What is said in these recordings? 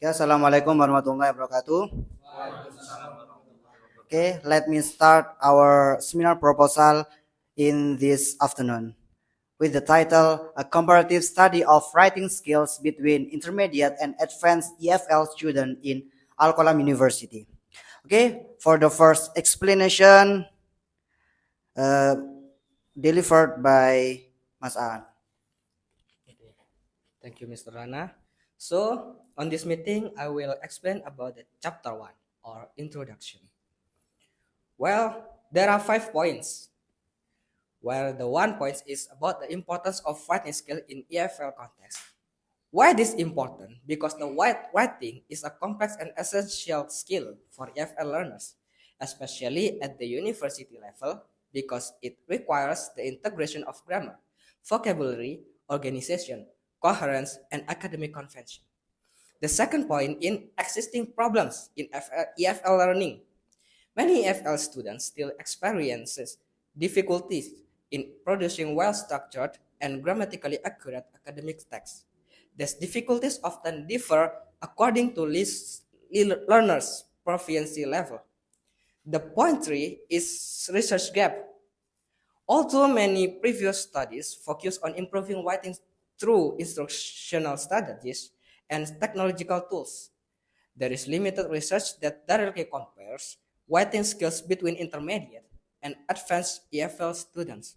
Ya, Assalamualaikum warahmatullahi wabarakatuh. Okay, let me start our seminar proposal in this afternoon with the title A Comparative Study of Writing Skills Between Intermediate and Advanced EFL Student in Al-Qalam University. Okay, for the first explanation uh, delivered by Mas Aan. Thank you, Mr. Rana. So, on this meeting, I will explain about the chapter 1 or introduction. Well, there are 5 points. Where the 1 point is about the importance of writing skill in EFL context. Why this important? Because the writing is a complex and essential skill for EFL learners, especially at the university level, because it requires the integration of grammar, vocabulary, organization, coherence, and academic convention. The second point in existing problems in EFL learning. Many EFL students still experiences difficulties in producing well-structured and grammatically accurate academic texts. These difficulties often differ according to learners' proficiency level. The point three is research gap. Although many previous studies focus on improving writing through instructional strategies and technological tools, there is limited research that directly compares writing skills between intermediate and advanced EFL students.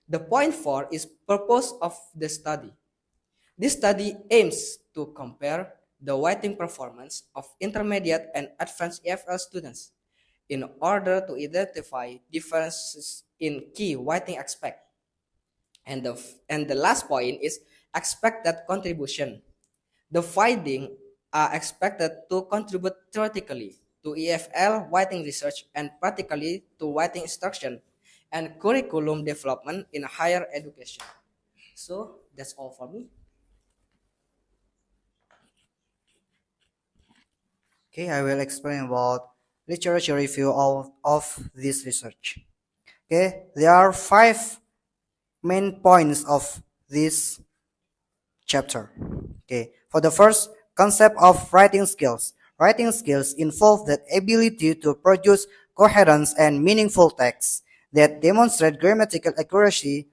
The point four is purpose of the study. This study aims to compare the writing performance of intermediate and advanced EFL students in order to identify differences in key writing aspects. And the last point is expected contribution. The findings are expected to contribute theoretically to EFL writing research and practically to writing instruction and curriculum development in higher education. So that's all for me. Okay, I will explain about literature review of this research. Okay, there are five main points of this chapter. Okay, for the first concept of writing skills. Writing skills involve the ability to produce coherent and meaningful texts that demonstrate grammatical accuracy,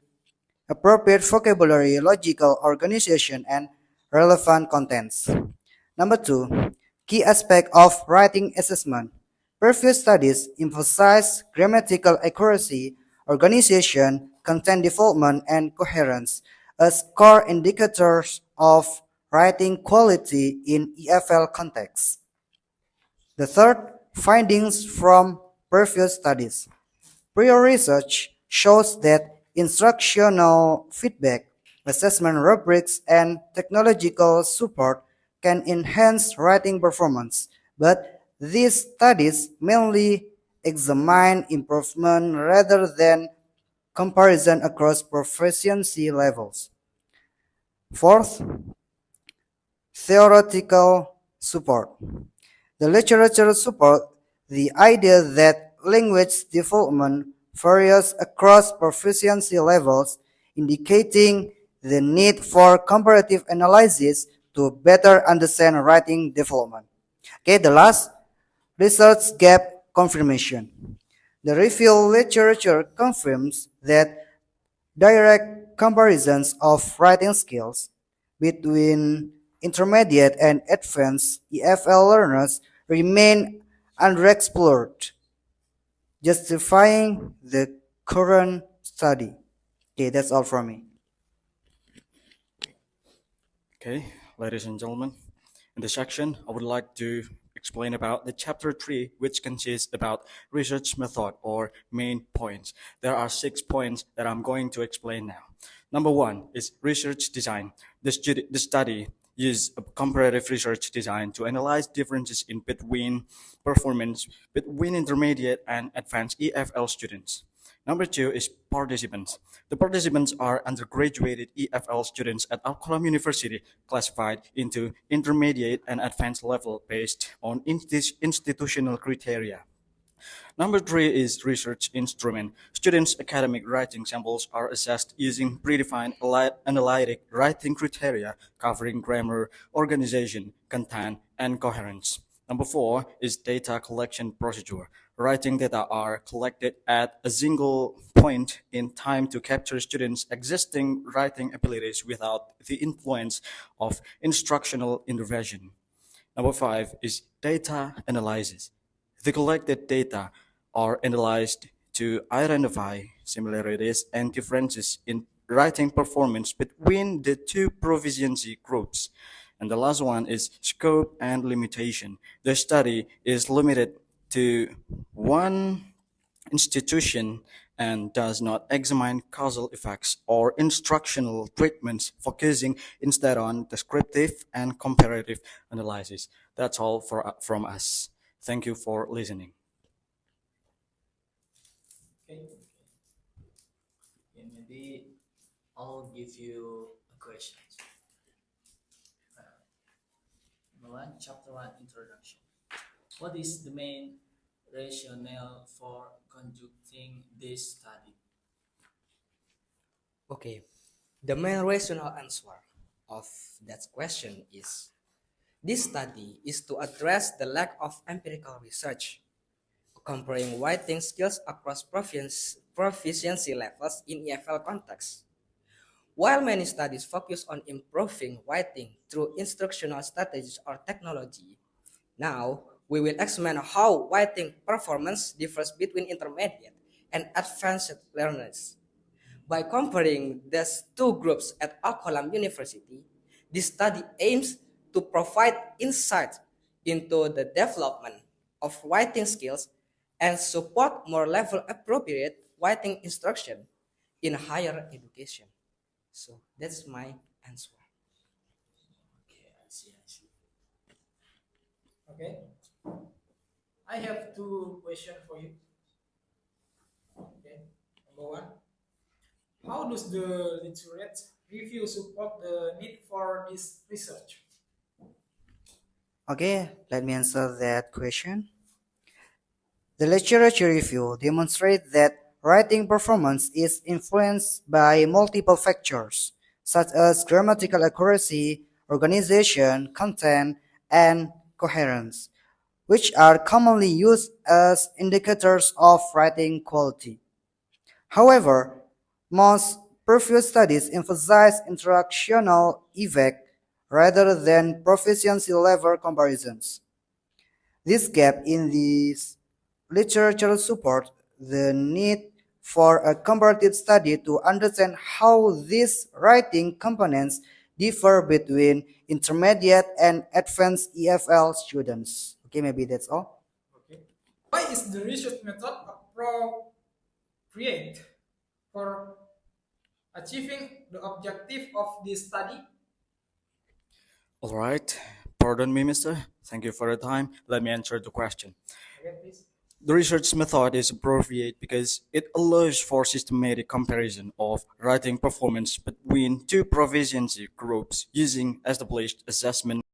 appropriate vocabulary, logical organization, and relevant contents. Number two, key aspect of writing assessment. Previous studies emphasize grammatical accuracy, organization, content development, and coherence as core indicators of writing quality in EFL context. The third, findings from previous studies. Prior research shows that instructional feedback, assessment rubrics, and technological support can enhance writing performance, but these studies mainly examine improvement rather than comparison across proficiency levels. Fourth, theoretical support. The literature supports the idea that language development varies across proficiency levels, indicating the need for comparative analysis to better understand writing development. Okay, the last, research gap confirmation. The review literature confirms that direct comparisons of writing skills between intermediate and advanced EFL learners remain underexplored, justifying the current study. Okay, that's all from me. Okay, ladies and gentlemen, in this section, I would like to explain about the chapter 3, which consists about research method or main points. There are 6 points that I'm going to explain now. Number 1 is research design. The study uses a comparative research design to analyze differences in between performance between intermediate and advanced EFL students. Number 2 is participants. The participants are undergraduate EFL students at Al-Qalam University, classified into intermediate and advanced level based on institutional criteria. Number three is research instrument. Students' academic writing samples are assessed using predefined analytic writing criteria covering grammar, organization, content, and coherence. Number four is data collection procedure. Writing data are collected at a single point in time to capture students' existing writing abilities without the influence of instructional intervention. Number five is data analysis. The collected data are analyzed to identify similarities and differences in writing performance between the two proficiency groups. And the last one is scope and limitation. The study is limited to one institution and does not examine causal effects or instructional treatments, focusing instead on descriptive and comparative analysis. That's all from us. Thank you for listening. Okay. Okay, maybe I'll give you a question. Number one, chapter one, introduction. What is the main rationale for conducting this study? Okay, the main rational answer of that question is this study is to address the lack of empirical research comparing writing skills across proficiency levels in EFL context. While many studies focus on improving writing through instructional strategies or technology, now we will examine how writing performance differs between intermediate and advanced learners. By comparing these two groups at Al-Qalam University, this study aims to provide insight into the development of writing skills and support more level appropriate writing instruction in higher education. So that's my answer. Okay, I see, I see. Okay. I have two questions for you. Okay. Number one, how does the literate review support the need for this research? Okay, let me answer that question. The literature review demonstrates that writing performance is influenced by multiple factors, such as grammatical accuracy, organization, content, and coherence, which are commonly used as indicators of writing quality. However, most previous studies emphasize interactional effect rather than proficiency level comparisons. This gap in this literature supports the need for a comparative study to understand how these writing components differ between intermediate and advanced EFL students. Okay, maybe that's all. Okay. Why is the research method appropriate for achieving the objective of this study? All right. Pardon me, mister. Thank you for your time. Let me answer the question. Okay, please. The research method is appropriate because it allows for systematic comparison of writing performance between two proficiency groups using established assessment